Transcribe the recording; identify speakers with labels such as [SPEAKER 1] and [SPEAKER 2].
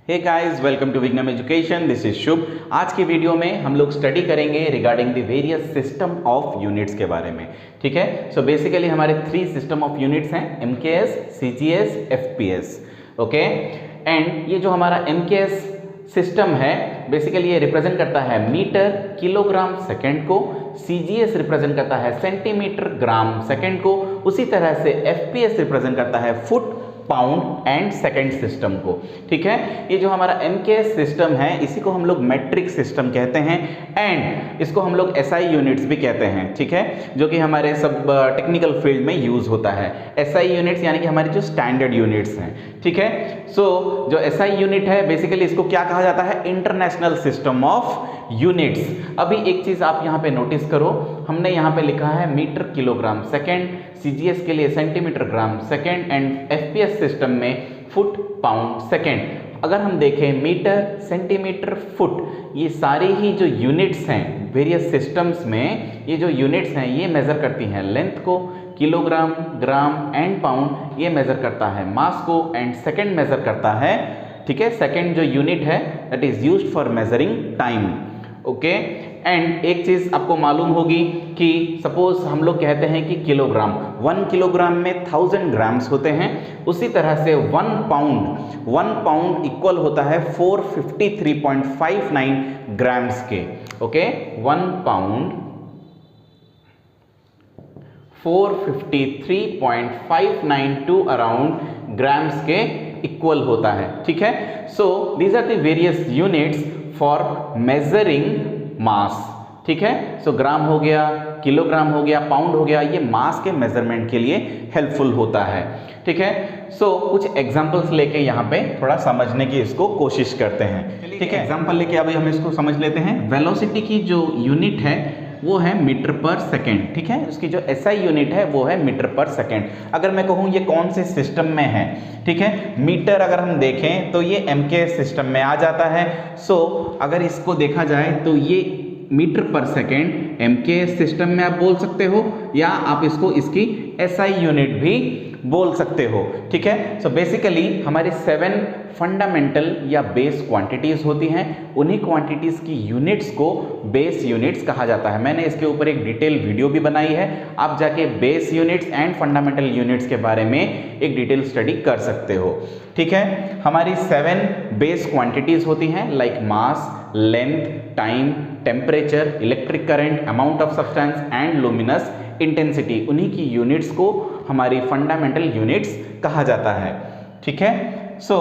[SPEAKER 1] Hey guys, welcome to विज्ञान education. This is शुभ। आज की वीडियो में हम लोग स्टडी करेंगे regarding the various system of units के बारे में। ठीक है, सो बेसिकली हमारे 3 सिस्टम ऑफ यूनिट्स हैं, MKS, CGS, FPS. Okay, and ये जो हमारा एमकेएस सिस्टम है बेसिकली ये रिप्रेजेंट करता है मीटर किलोग्राम सेकंड को, सीजीएस रिप्रेजेंट करता है सेंटीमीटर ग्राम सेकंड को, उसी तरह से एफपीएस रिप्रेजेंट करता है foot pound and second system को। ठीक है, ये जो हमारा एमकेएस सिस्टम है इसी को हम लोग मैट्रिक सिस्टम कहते हैं एंड इसको हम लोग एसआई यूनिट्स भी कहते हैं। ठीक है, जो कि हमारे सब टेक्निकल फील्ड में यूज होता है। एसआई यूनिट्स यानी कि हमारी जो स्टैंडर्ड यूनिट्स हैं। ठीक है, सो जो एसआई यूनिट है बेसिकली इसको क्या कहा जाता है, इंटरनेशनल सिस्टम ऑफ यूनिट्स। अभी एक चीज आप यहाँ पे नोटिस करो, हमने यहाँ पे लिखा है मीटर किलोग्राम सेकेंड, सीजीएस के लिए centimetre gram second and FPS system में फुट पाउंड सेकेंड। अगर हम देखें मीटर, सेंटीमीटर, फुट, ये सारी ही जो यूनिट्स हैं वेरियस सिस्टम्स में, ये जो यूनिट्स हैं ये मेजर करती हैं लेंथ को, किलोग्राम, ग्राम एंड पाउंड ये मेजर करता है मास को एंड सेकेंड मेजर करता है। ठीक है, सेकेंड जो यूनिट है that is used for measuring time. Okay, and एक चीज आपको मालूम होगी कि सपोज हम लोग कहते हैं कि किलोग्राम, 1 किलोग्राम में 1000 ग्राम्स होते हैं, उसी तरह से 1 पाउंड इक्वल होता है 453.59 ग्राम्स के। ओके, 1 पाउंड 453.592 अराउंड ग्राम्स के इक्वल होता है। ठीक है, so these are the various units for measuring mass. ठीक है, सो ग्राम हो गया, किलोग्राम हो गया, पाउंड हो गया, ये मास के मेजरमेंट के लिए हेल्पफुल होता है। ठीक है, सो कुछ एग्जांपल्स लेके यहाँ पे थोड़ा समझने की इसको कोशिश करते हैं। ठीक है, एग्जांपल लेके अभी हम इसको समझ लेते हैं। वेलोसिटी की जो यूनिट है वो है मीटर पर सेकेंड। ठीक है, उसकी जो एसआई यूनिट है वो है मीटर पर सेकेंड। अगर मैं कहूँ ये कौन से सिस्टम में है, ठीक है, मीटर अगर हम देखें तो ये एमकेएस सिस्टम में आ जाता है। सो अगर इसको देखा जाए तो ये मीटर पर सेकेंड एमकेएस सिस्टम में आप बोल सकते हो, या आप इसको इसकी एसआई यूनिट भी बोल सकते हो। ठीक है, सो बेसिकली हमारे 7 फंडामेंटल या बेस क्वांटिटीज होती हैं, उन्हीं क्वांटिटीज की यूनिट्स को बेस यूनिट्स कहा जाता है। मैंने इसके ऊपर एक डिटेल वीडियो भी बनाई है, आप जाके base units and fundamental units के बारे में एक डिटेल स्टडी कर सकते हो। ठीक है, हमारी 7 बेस क्वांटिटीज होती हैं like mass, length, time, temperature, electric current, amount of substance and luminous intensity. उन्हीं की यूनिट्स को हमारी फंडामेंटल यूनिट्स कहा जाता है। ठीक है, सो